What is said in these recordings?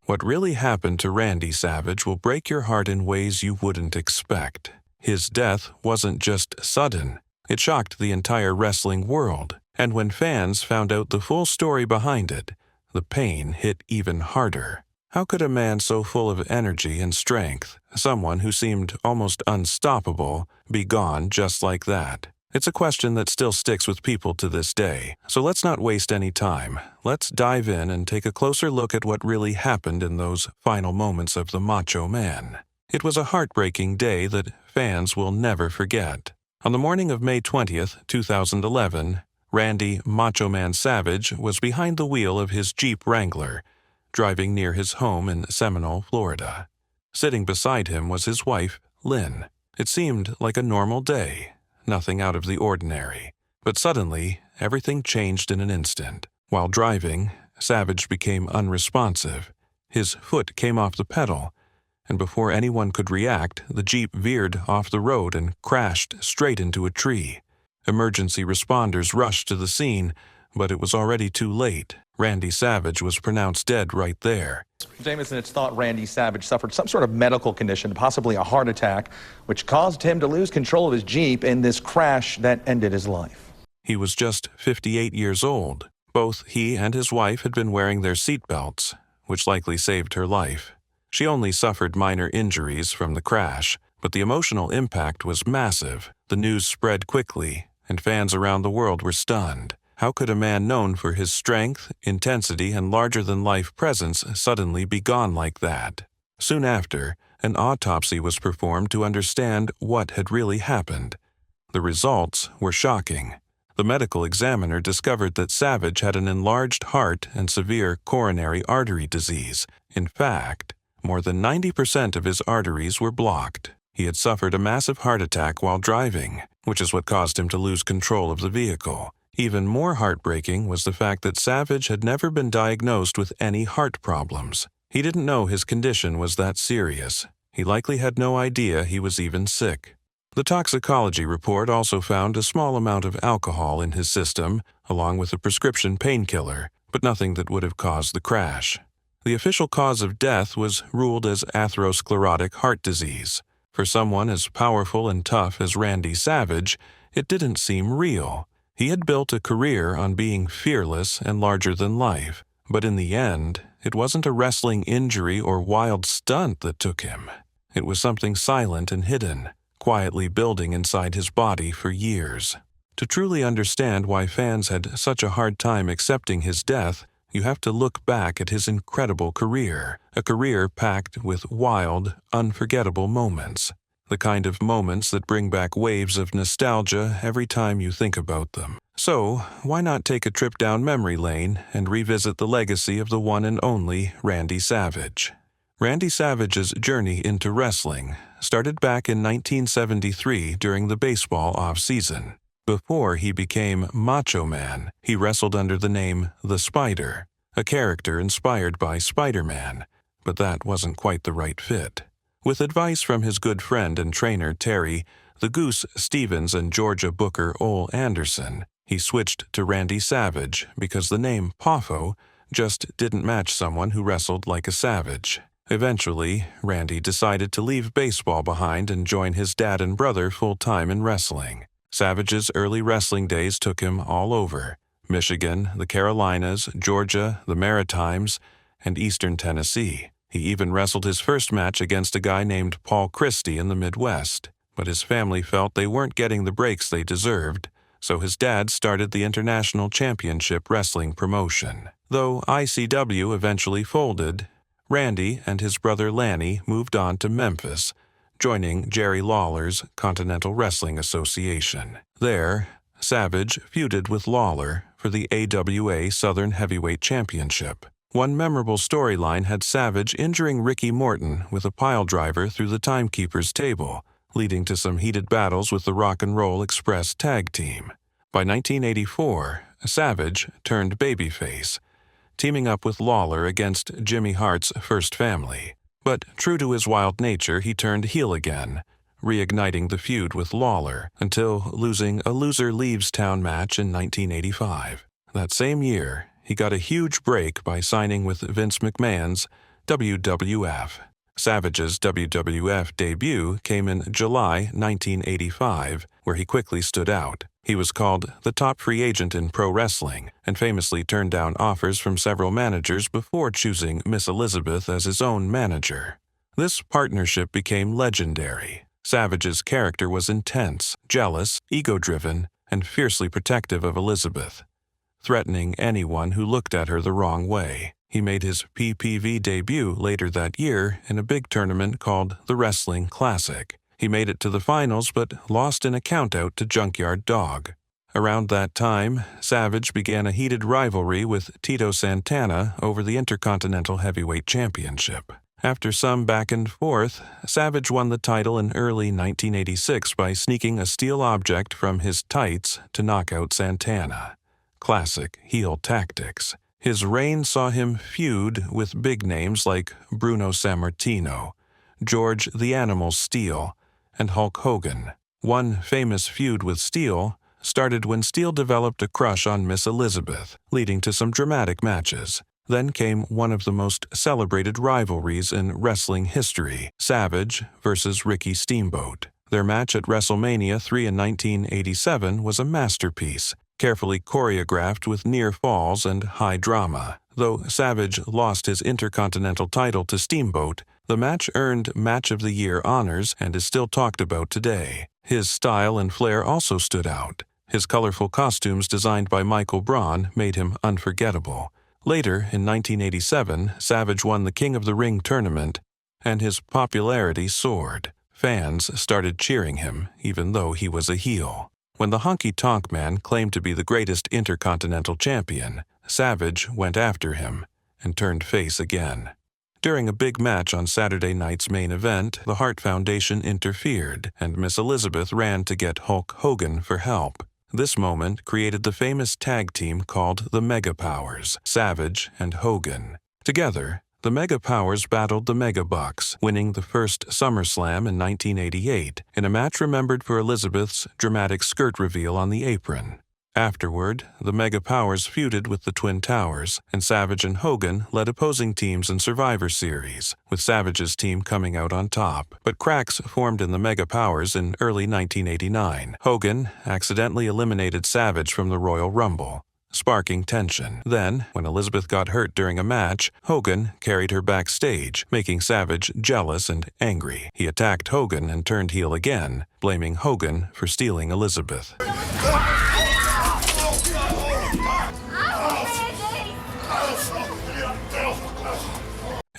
What really happened to Randysavage will break your heart in ways you wouldn't expect. His death wasn't just sudden. It shocked the entire wrestling world, and when fans found out the full story behind it, the pain hit even harder. How could a man so full of energy and strength, someone who seemed almost unstoppable, be gone just like that? It's a question that still sticks with people to this day. So let's not waste any time. Let's dive in and take a closer look at what really happened in those final moments of the Macho Man. It was a heartbreaking day that fans will never forget. On the morning of May 20th, 2011, Randy Macho Man Savage was behind the wheel of his Jeep Wrangler, driving near his home in Seminole, Florida. Sitting beside him was his wife, Lynn. It seemed like a normal day, nothing out of the ordinary. But suddenly, everything changed in an instant. While driving, Savage became unresponsive. His foot came off the pedal, and before anyone could react, the Jeep veered off the road and crashed straight into a tree. Emergency responders rushed to the scene, but it was already too late. Randysavage was pronounced dead right there. Jameson, it's thought Randysavage suffered some sort of medical condition, possibly a heart attack, which caused him to lose control of his Jeep in this crash that ended his life. He was just 58 years old. Both he and his wife had been wearing their seatbelts, which likely saved her life. She only suffered minor injuries from the crash, but the emotional impact was massive. The news spread quickly, and fans around the world were stunned. How could a man known for his strength, intensity, and larger-than-life presence suddenly be gone like that? Soon after, an autopsy was performed to understand what had really happened. The results were shocking. The medical examiner discovered that Savage had an enlarged heart and severe coronary artery disease. In fact, more than 90% of his arteries were blocked. He had suffered a massive heart attack while driving, which is what caused him to lose control of the vehicle. Even more heartbreaking was the fact that Savage had never been diagnosed with any heart problems. He didn't know his condition was that serious. He likely had no idea he was even sick. The toxicology report also found a small amount of alcohol in his system, along with a prescription painkiller, but nothing that would have caused the crash. The official cause of death was ruled as atherosclerotic heart disease. For someone as powerful and tough as Randysavage, it didn't seem real. He had built a career on being fearless and larger than life, but in the end, it wasn't a wrestling injury or wild stunt that took him. It was something silent and hidden, quietly building inside his body for years. To truly understand why fans had such a hard time accepting his death, you have to look back at his incredible career, a career packed with wild, unforgettable moments. The kind of moments that bring back waves of nostalgia every time you think about them. So, why not take a trip down memory lane and revisit the legacy of the one and only Randysavage? Randysavage's journey into wrestling started back in 1973 during the baseball off-season. Before he became Macho Man, he wrestled under the name The Spider, a character inspired by Spider-Man, but that wasn't quite the right fit. With advice from his good friend and trainer Terry, the Goose Stevens and Georgia Booker Ole Anderson, he switched to Randysavage because the name Poffo just didn't match someone who wrestled like a savage. Eventually, Randy decided to leave baseball behind and join his dad and brother full-time in wrestling. Savage's early wrestling days took him all over: Michigan, the Carolinas, Georgia, the Maritimes, and Eastern Tennessee. He even wrestled his first match against a guy named Paul Christie in the Midwest, but his family felt they weren't getting the breaks they deserved, so his dad started the International Championship Wrestling promotion. Though ICW eventually folded, Randy and his brother Lanny moved on to Memphis, joining Jerry Lawler's Continental Wrestling Association. There, Savage feuded with Lawler for the AWA Southern Heavyweight Championship. One memorable storyline had Savage injuring Ricky Morton with a piledriver through the timekeeper's table, leading to some heated battles with the Rock and Roll Express tag team. By 1984, Savage turned babyface, teaming up with Lawler against Jimmy Hart's First Family. But true to his wild nature, he turned heel again, reigniting the feud with Lawler until losing a Loser Leaves Town match in 1985. That same year, he got a huge break by signing with Vince McMahon's WWF. Savage's WWF debut came in July 1985, where he quickly stood out. He was called the top free agent in pro wrestling and famously turned down offers from several managers before choosing Miss Elizabeth as his own manager. This partnership became legendary. Savage's character was intense, jealous, ego-driven, and fiercely protective of Elizabeth, threatening anyone who looked at her the wrong way. He made his PPV debut later that year in a big tournament called the Wrestling Classic. He made it to the finals but lost in a countout to Junkyard Dog. Around that time, Savage began a heated rivalry with Tito Santana over the Intercontinental Heavyweight Championship. After some back and forth, Savage won the title in early 1986 by sneaking a steel object from his tights to knock out Santana. Classic heel tactics. His reign saw him feud with big names like Bruno Sammartino, George the Animal Steele, and Hulk Hogan. One famous feud with Steele started when Steele developed a crush on Miss Elizabeth, leading to some dramatic matches. Then came one of the most celebrated rivalries in wrestling history, Savage versus Ricky Steamboat. Their match at WrestleMania 3 in 1987 was a masterpiece, carefully choreographed with near falls and high drama. Though Savage lost his Intercontinental title to Steamboat, the match earned Match of the Year honors and is still talked about today. His style and flair also stood out. His colorful costumes designed by Michael Braun made him unforgettable. Later, in 1987, Savage won the King of the Ring tournament, and his popularity soared. Fans started cheering him, even though he was a heel. When the Honky Tonk Man claimed to be the greatest Intercontinental Champion, Savage went after him and turned face again. During a big match on Saturday night's main event, the Hart Foundation interfered, and Miss Elizabeth ran to get Hulk Hogan for help. This moment created the famous tag team called the Mega Powers, Savage and Hogan. Together, the Mega Powers battled the Mega Bucks, winning the first SummerSlam in 1988 in a match remembered for Elizabeth's dramatic skirt reveal on the apron. Afterward, the Mega Powers feuded with the Twin Towers, and Savage and Hogan led opposing teams in Survivor Series, with Savage's team coming out on top. But cracks formed in the Mega Powers in early 1989. Hogan accidentally eliminated Savage from the Royal Rumble, sparking tension. Then, when Elizabeth got hurt during a match, Hogan carried her backstage, making Savage jealous and angry. He attacked Hogan and turned heel again, blaming Hogan for stealing Elizabeth.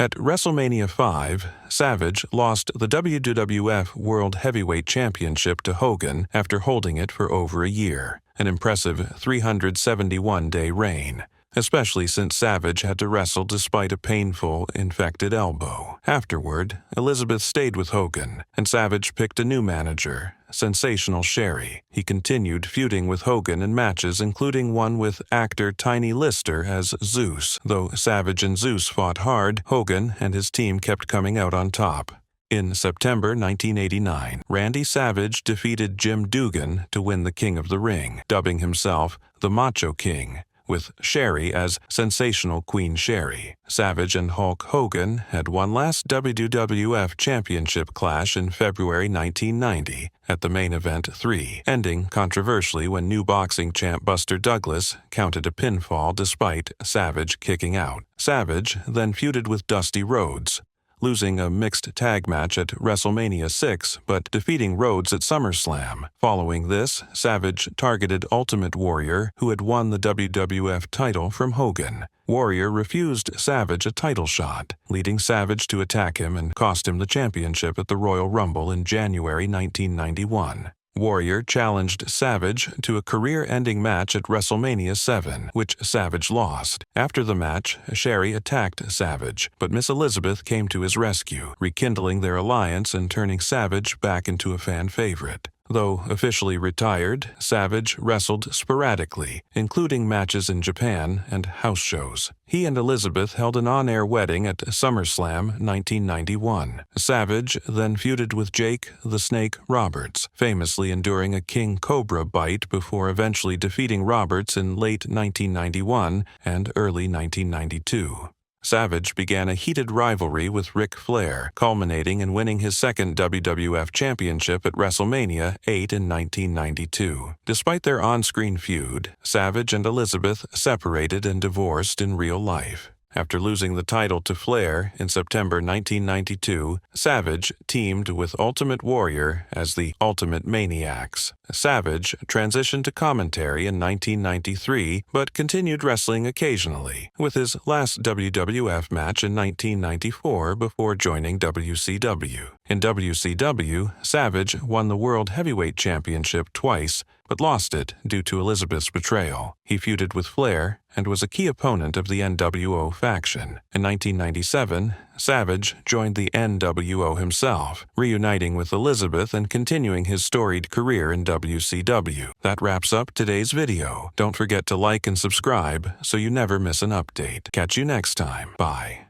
At WrestleMania 5, Savage lost the WWF World Heavyweight Championship to Hogan after holding it for over a year, an impressive 371-day reign, especially since Savage had to wrestle despite a painful, infected elbow. Afterward, Elizabeth stayed with Hogan, and Savage picked a new manager, Sensational Sherry. He continued feuding with Hogan in matches including one with actor Tiny Lister as Zeus. Though Savage and Zeus fought hard, Hogan and his team kept coming out on top. In September 1989, Randysavage defeated Jim Duggan to win the King of the Ring, dubbing himself the Macho King, with Sherry as Sensational Queen Sherry. Savage and Hulk Hogan had one last WWF Championship clash in February 1990 at the Main Event 3, ending controversially when new boxing champ Buster Douglas counted a pinfall despite Savage kicking out. Savage then feuded with Dusty Rhodes, losing a mixed tag match at WrestleMania 6 but defeating Rhodes at SummerSlam. Following this, Savage targeted Ultimate Warrior, who had won the WWF title from Hogan. Warrior refused Savage a title shot, leading Savage to attack him and cost him the championship at the Royal Rumble in January 1991. Warrior challenged Savage to a career-ending match at WrestleMania 7, which Savage lost. After the match, Sherry attacked Savage, but Miss Elizabeth came to his rescue, rekindling their alliance and turning Savage back into a fan favorite. Though officially retired, Savage wrestled sporadically, including matches in Japan and house shows. He and Elizabeth held an on-air wedding at SummerSlam 1991. Savage then feuded with Jake the Snake Roberts, famously enduring a King Cobra bite before eventually defeating Roberts in late 1991 and early 1992. Savage began a heated rivalry with Ric Flair, culminating in winning his second WWF Championship at WrestleMania 8 in 1992. Despite their on-screen feud, Savage and Elizabeth separated and divorced in real life. After losing the title to Flair in September 1992, Savage teamed with Ultimate Warrior as the Ultimate Maniacs. Savage transitioned to commentary in 1993, but continued wrestling occasionally, with his last WWF match in 1994 before joining WCW. In WCW, Savage won the World Heavyweight Championship twice, but lost it due to Elizabeth's betrayal. He feuded with Flair and was a key opponent of the NWO faction. In 1997, Savage joined the NWO himself, reuniting with Elizabeth and continuing his storied career in WCW. That wraps up today's video. Don't forget to like and subscribe so you never miss an update. Catch you next time. Bye.